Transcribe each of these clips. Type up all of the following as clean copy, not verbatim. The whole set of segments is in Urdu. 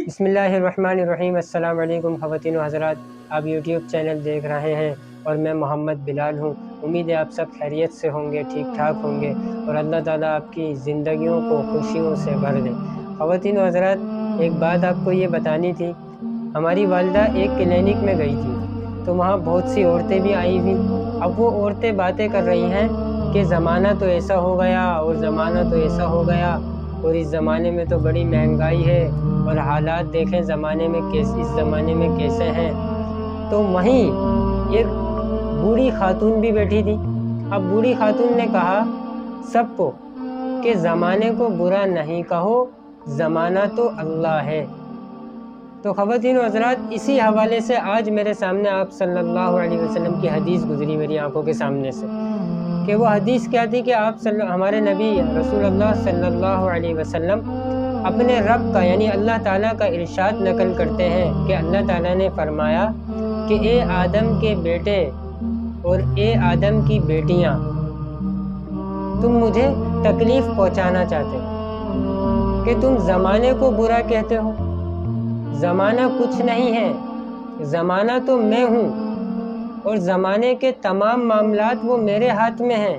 بسم اللہ الرحمن الرحیم۔ السلام علیکم خواتین و حضرات، آپ یوٹیوب چینل دیکھ رہے ہیں اور میں محمد بلال ہوں۔ امید ہے آپ سب خیریت سے ہوں گے، ٹھیک ٹھاک ہوں گے اور اللہ تعالیٰ آپ کی زندگیوں کو خوشیوں سے بھر دے۔ خواتین و حضرات، ایک بات آپ کو یہ بتانی تھی۔ ہماری والدہ ایک کلینک میں گئی تھی تو وہاں بہت سی عورتیں بھی آئی ہوئی۔ اب وہ عورتیں باتیں کر رہی ہیں کہ زمانہ تو ایسا ہو گیا اور زمانہ تو ایسا ہو گیا اور اس زمانے میں تو بڑی مہنگائی ہے اور حالات دیکھیں زمانے میں اس زمانے میں کیسے ہیں۔ تو وہیں ایک بوڑھی خاتون بھی بیٹھی تھی۔ اب بوڑھی خاتون نے کہا سب کو کہ زمانے کو برا نہیں کہو، زمانہ تو اللہ ہے۔ تو خواتین و حضرات، اسی حوالے سے آج میرے سامنے آپ صلی اللہ علیہ وسلم کی حدیث گزری میری آنکھوں کے سامنے سے، کہ وہ حدیث کیا تھی کہ ہمارے نبی رسول اللہ صلی اللہ علیہ وسلم اپنے رب کا یعنی اللہ تعالیٰ کا ارشاد نقل کرتے ہیں کہ اللہ تعالیٰ نے فرمایا کہ اے آدم کے بیٹے اور اے آدم کی بیٹیاں، تم مجھے تکلیف پہنچانا چاہتے ہو کہ تم زمانے کو برا کہتے ہو۔ زمانہ کچھ نہیں ہے، زمانہ تو میں ہوں اور زمانے کے تمام معاملات وہ میرے ہاتھ میں ہیں۔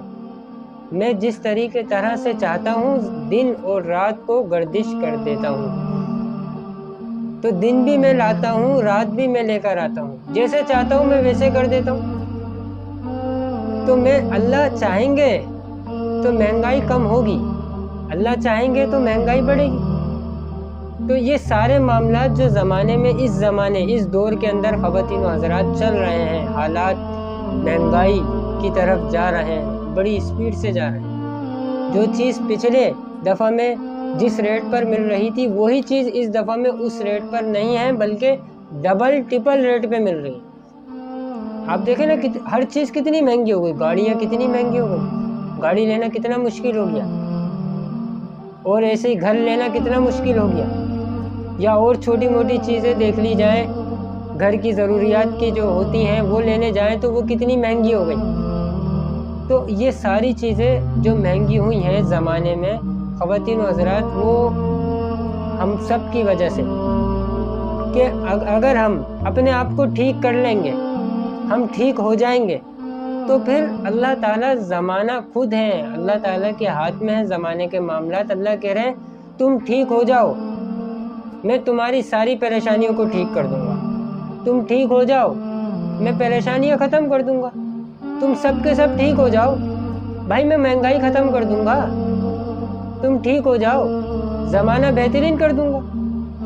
میں جس طرح سے چاہتا ہوں دن اور رات کو گردش کر دیتا ہوں، تو دن بھی میں لاتا ہوں، رات بھی میں لے کر آتا ہوں، جیسے چاہتا ہوں میں ویسے کر دیتا ہوں۔ تو میں اللہ چاہیں گے تو مہنگائی کم ہوگی، اللہ چاہیں گے تو مہنگائی بڑھے گی۔ تو یہ سارے معاملات جو زمانے میں اس دور کے اندر خواتین و حضرات چل رہے ہیں، حالات مہنگائی کی طرف جا رہے ہیں، بڑی اسپیڈ سے جا رہے ہیں۔ جو چیز پچھلے دفعہ میں جس ریٹ پر مل رہی تھی وہی چیز اس دفعہ میں اس ریٹ پر نہیں ہے، بلکہ ڈبل ٹرپل ریٹ پہ مل رہی ہے۔ آپ دیکھیں نا ہر چیز کتنی مہنگی ہو گئی، گاڑیاں کتنی مہنگی ہو گئی، گاڑی لینا کتنا مشکل ہو گیا، اور ایسے ہی گھر لینا کتنا مشکل ہو گیا، یا اور چھوٹی موٹی چیزیں دیکھ لی جائیں، گھر کی ضروریات کی جو ہوتی ہیں وہ لینے جائیں تو وہ کتنی مہنگی ہو گئی۔ تو یہ ساری چیزیں جو مہنگی ہوئی ہیں زمانے میں خواتین و حضرات، وہ ہم سب کی وجہ سے، کہ اگر ہم اپنے آپ کو ٹھیک کر لیں گے، ہم ٹھیک ہو جائیں گے، تو پھر اللہ تعالیٰ زمانہ خود ہے، اللہ تعالیٰ کے ہاتھ میں ہے زمانے کے معاملات۔ اللہ کہہ رہے ہیں تم ٹھیک ہو جاؤ، میں تمہاری ساری پریشانیوں کو ٹھیک کر دوں گا۔ تم ٹھیک ہو جاؤ، میں پریشانیاں ختم کر دوں گا۔ تم سب کے سب ٹھیک ہو جاؤ، بھائی میں مہنگائی ختم کر دوں گا۔ تم ٹھیک ہو جاؤ، زمانہ بہترین کر دوں گا۔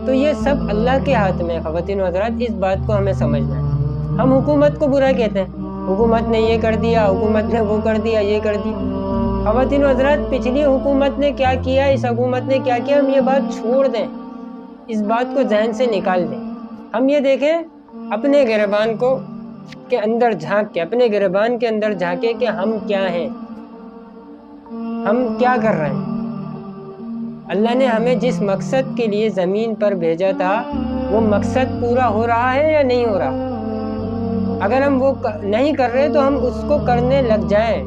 تو یہ سب اللہ کے ہاتھ میں ہے خواتین و حضرات، اس بات کو ہمیں سمجھنا ہے۔ ہم حکومت کو برا کہتے ہیں، حکومت نے یہ کر دیا، حکومت نے وہ کر دیا، یہ کر دیا۔ خواتین و حضرات، پچھلی حکومت نے کیا کیا، اس حکومت نے کیا کیا، ہم یہ بات چھوڑ دیں، اس بات کو ذہن سے نکال دیں۔ ہم یہ دیکھیں اپنے گریبان کو کے اندر جھانک کے، اپنے گریبان کے اندر جھانکے کہ ہم کیا ہیں، ہم کیا کر رہے ہیں۔ اللہ نے ہمیں جس مقصد کے لیے زمین پر بھیجا تھا وہ مقصد پورا ہو رہا ہے یا نہیں ہو رہا؟ اگر ہم وہ نہیں کر رہے تو ہم اس کو کرنے لگ جائیں۔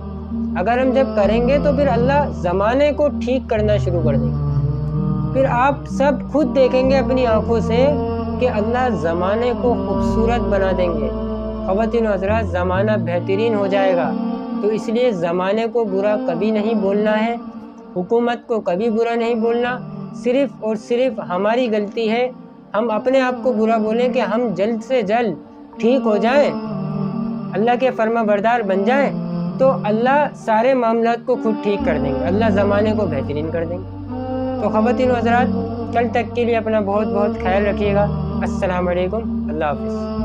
اگر ہم جب کریں گے تو پھر اللہ زمانے کو ٹھیک کرنا شروع کر دیں گے۔ پھر آپ سب خود دیکھیں گے اپنی آنکھوں سے کہ اللہ زمانے کو خوبصورت بنا دیں گے۔ خواتین و حضرات، زمانہ بہترین ہو جائے گا۔ تو اس لیے زمانے کو برا کبھی نہیں بولنا ہے، حکومت کو کبھی برا نہیں بولنا۔ صرف اور صرف ہماری غلطی ہے، ہم اپنے آپ کو برا بولیں کہ ہم جلد سے جلد ٹھیک ہو جائیں، اللہ کے فرما بردار بن جائیں، تو اللہ سارے معاملات کو خود ٹھیک کر دیں گے، اللہ زمانے کو بہترین کر دیں گے۔ تو خواتین و حضرات، کل تک کے لیے اپنا بہت بہت خیال رکھیے گا۔ السلام علیکم، اللہ حافظ۔